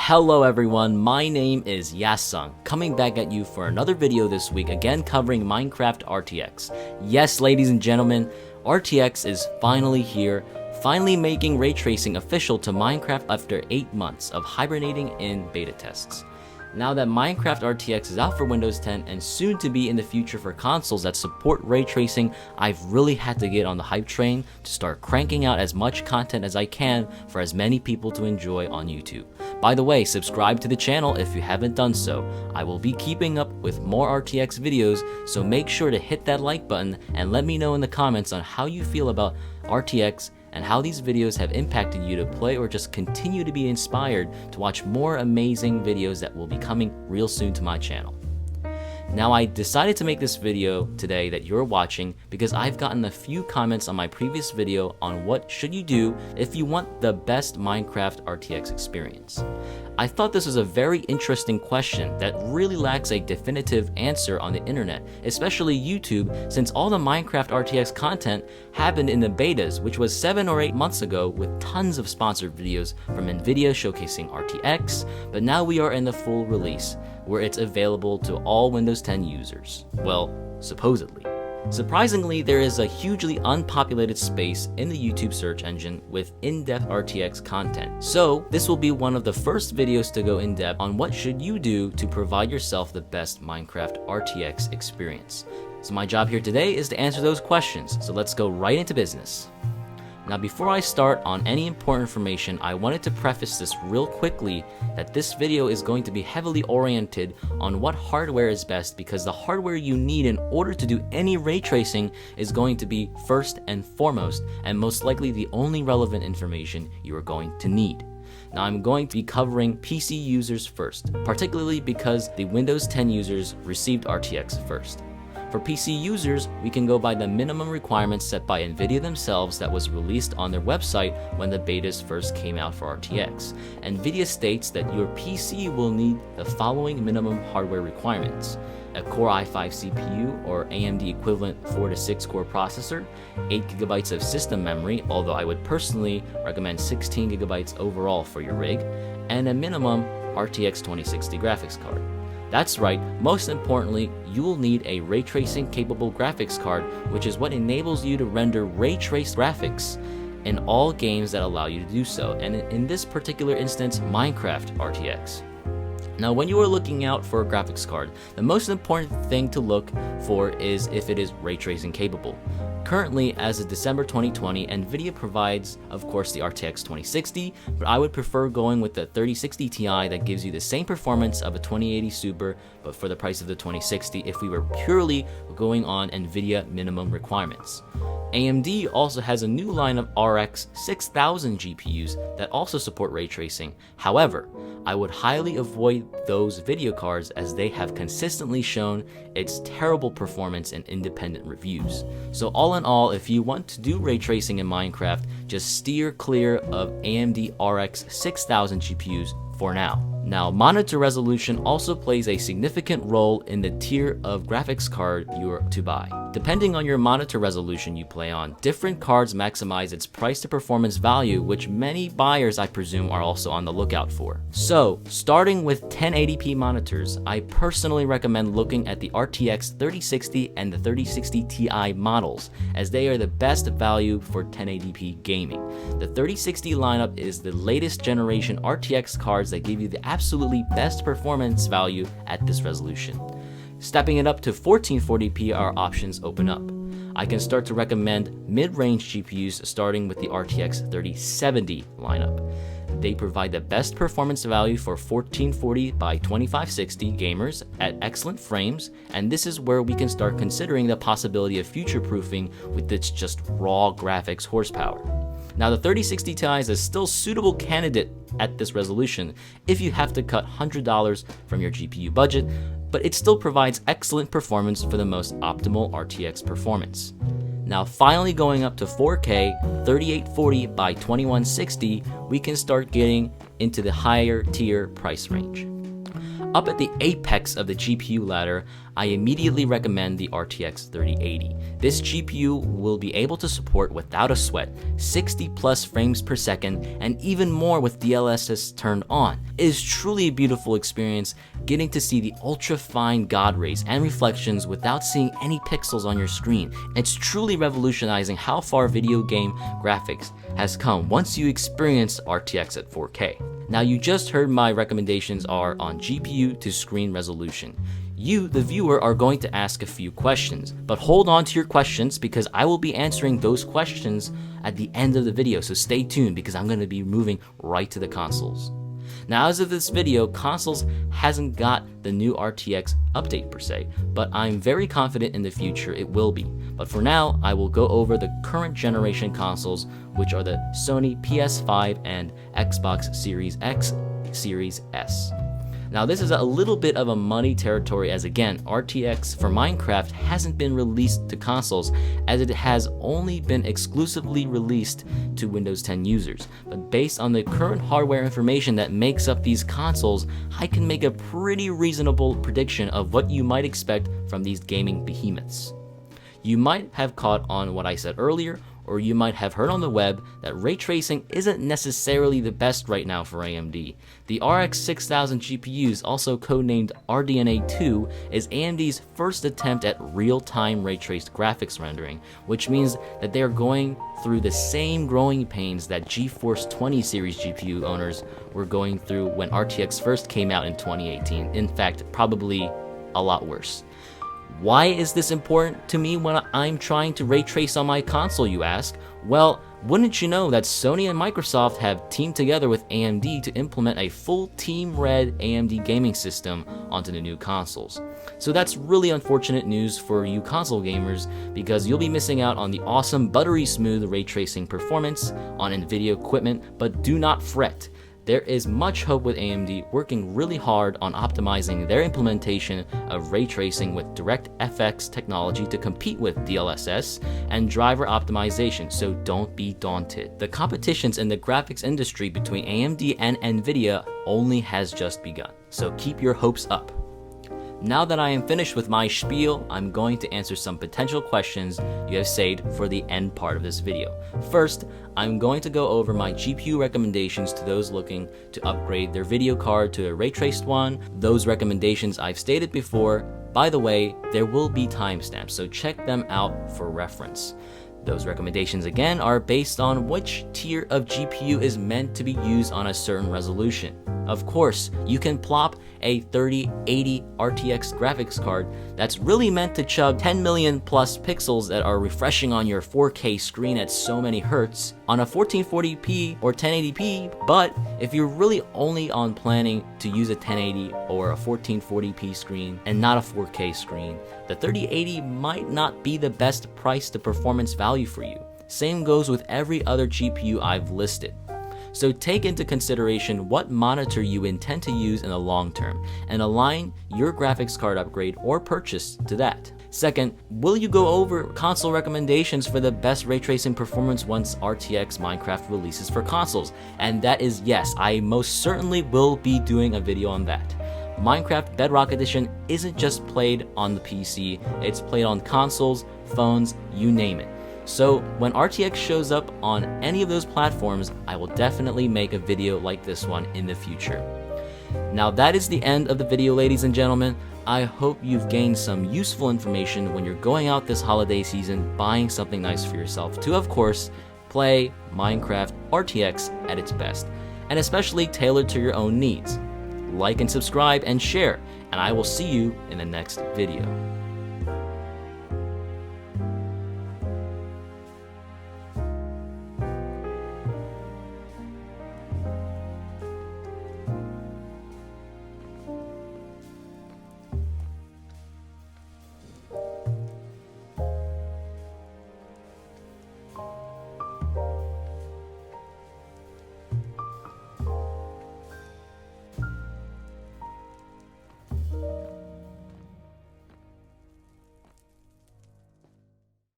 Hello everyone, my name is Yasung, coming back at you for another video this week, again covering Minecraft RTX. Yes, ladies and gentlemen, RTX is finally here, finally making ray tracing official to Minecraft after 8 months of hibernating in beta tests. Now that Minecraft RTX is out for Windows 10 and soon to be in the future for consoles that support ray tracing, I've really had to get on the hype train to start cranking out as much content as I can for as many people to enjoy on YouTube. By the way, subscribe to the channel if you haven't done so. I will be keeping up with more RTX videos, so make sure to hit that like button and let me know in the comments on how you feel about RTX and how these videos have impacted you to play or just continue to be inspired to watch more amazing videos that will be coming real soon to my channel. Now, I decided to make this video today that you're watching because I've gotten a few comments on my previous video on what should you do if you want the best Minecraft RTX experience. I thought this was a very interesting question that really lacks a definitive answer on the internet, especially YouTube, since all the Minecraft RTX content happened in the betas, which was 7 or 8 months ago, with tons of sponsored videos from Nvidia showcasing RTX, but now we are in the full release, where it's available to all Windows 10 users. Well, supposedly. Surprisingly, there is a hugely unpopulated space in the YouTube search engine with in-depth RTX content. So this will be one of the first videos to go in-depth on what should you do to provide yourself the best Minecraft RTX experience. So my job here today is to answer those questions, so let's go right into business. Now, before I start on any important information, I wanted to preface this real quickly that this video is going to be heavily oriented on what hardware is best, because the hardware you need in order to do any ray tracing is going to be first and foremost, and most likely the only relevant information you are going to need. Now, I'm going to be covering PC users first, particularly because the Windows 10 users received RTX first. For PC users, we can go by the minimum requirements set by Nvidia themselves that was released on their website when the betas first came out for RTX. Nvidia states that your PC will need the following minimum hardware requirements: a Core i5 CPU or AMD equivalent 4 to 6 core processor, 8 GB of system memory, although I would personally recommend 16 GB overall for your rig, and a minimum RTX 2060 graphics card. That's right, most importantly, you will need a ray tracing capable graphics card, which is what enables you to render ray traced graphics in all games that allow you to do so, and in this particular instance, Minecraft RTX. Now, when you are looking out for a graphics card, the most important thing to look for is if it is ray tracing capable. Currently, as of December 2020, Nvidia provides, of course, the RTX 2060, but I would prefer going with the 3060 Ti that gives you the same performance of a 2080 Super, but for the price of the 2060 if we were purely going on Nvidia minimum requirements. AMD also has a new line of RX 6000 GPUs that also support ray tracing. However, I would highly avoid those video cards as they have consistently shown its terrible performance in independent reviews. So all in all, if you want to do ray tracing in Minecraft, just steer clear of AMD RX 6000 GPUs for now. Now, monitor resolution also plays a significant role in the tier of graphics card you are to buy. Depending on your monitor resolution you play on, different cards maximize its price to performance value, which many buyers, I presume, are also on the lookout for. So, starting with 1080p monitors, I personally recommend looking at the RTX 3060 and the 3060 Ti models, as they are the best value for 1080p gaming. The 3060 lineup is the latest generation RTX cards that give you the absolutely best performance value at this resolution. Stepping it up to 1440p, our options open up. I can start to recommend mid-range GPUs starting with the RTX 3070 lineup. They provide the best performance value for 1440 by 2560 gamers at excellent frames, and this is where we can start considering the possibility of future-proofing with its just raw graphics horsepower. Now, the 3060 Ti is a still suitable candidate at this resolution if you have to cut $100 from your GPU budget, but it still provides excellent performance for the most optimal RTX performance. Now, finally going up to 4K 3840 by 2160, we can start getting into the higher tier price range. Up at the apex of the GPU ladder, I immediately recommend the RTX 3080. This GPU will be able to support without a sweat 60 plus frames per second and even more with DLSS turned on. It is truly a beautiful experience getting to see the ultra fine God rays and reflections without seeing any pixels on your screen. It's truly revolutionizing how far video game graphics has come once you experience RTX at 4K. Now you just heard my recommendations are on GPU to screen resolution. You, the viewer, are going to ask a few questions, but hold on to your questions because I will be answering those questions at the end of the video, so stay tuned because I'm going to be moving right to the consoles. Now as of this video, consoles hasn't got the new RTX update per se, but I'm very confident in the future it will be. But for now, I will go over the current generation consoles, which are the Sony PS5 and Xbox Series X, Series S. Now this is a little bit of a muddy territory as again, RTX for Minecraft hasn't been released to consoles as it has only been exclusively released to Windows 10 users. But based on the current hardware information that makes up these consoles, I can make a pretty reasonable prediction of what you might expect from these gaming behemoths. You might have caught on what I said earlier, or you might have heard on the web that ray tracing isn't necessarily the best right now for AMD. The RX 6000 GPUs, also codenamed RDNA 2, is AMD's first attempt at real-time ray traced graphics rendering, which means that they are going through the same growing pains that GeForce 20 series GPU owners were going through when RTX first came out in 2018. In fact, probably a lot worse. Why is this important to me when I'm trying to ray trace on my console, you ask? Well, wouldn't you know that Sony and Microsoft have teamed together with AMD to implement a full Team Red AMD gaming system onto the new consoles. So that's really unfortunate news for you console gamers because you'll be missing out on the awesome buttery smooth ray tracing performance on Nvidia equipment, but do not fret. There is much hope with AMD working really hard on optimizing their implementation of ray tracing with DirectFX technology to compete with DLSS and driver optimization, so don't be daunted. The competitions in the graphics industry between AMD and Nvidia only has just begun, so keep your hopes up. Now that I am finished with my spiel, I'm going to answer some potential questions you have saved for the end part of this video. First, I'm going to go over my GPU recommendations to those looking to upgrade their video card to a ray traced one. Those recommendations I've stated before. By the way, there will be timestamps, so check them out for reference. Those recommendations again are based on which tier of GPU is meant to be used on a certain resolution. Of course, you can plop a 3080 RTX graphics card that's really meant to chug 10 million plus pixels that are refreshing on your 4K screen at so many hertz on a 1440p or 1080p, but if you're really only on planning to use a 1080 or a 1440p screen and not a 4K screen, the 3080 might not be the best price to performance value for you. Same goes with every other GPU I've listed. So take into consideration what monitor you intend to use in the long term and align your graphics card upgrade or purchase to that. Second, will you go over console recommendations for the best ray tracing performance once RTX Minecraft releases for consoles? And that is yes, I most certainly will be doing a video on that. Minecraft Bedrock Edition isn't just played on the PC, it's played on consoles, phones, you name it. So when RTX shows up on any of those platforms, I will definitely make a video like this one in the future. Now that is the end of the video, ladies and gentlemen. I hope you've gained some useful information when you're going out this holiday season buying something nice for yourself to, of course, play Minecraft RTX at its best, and especially tailored to your own needs. Like and subscribe and share, and I will see you in the next video.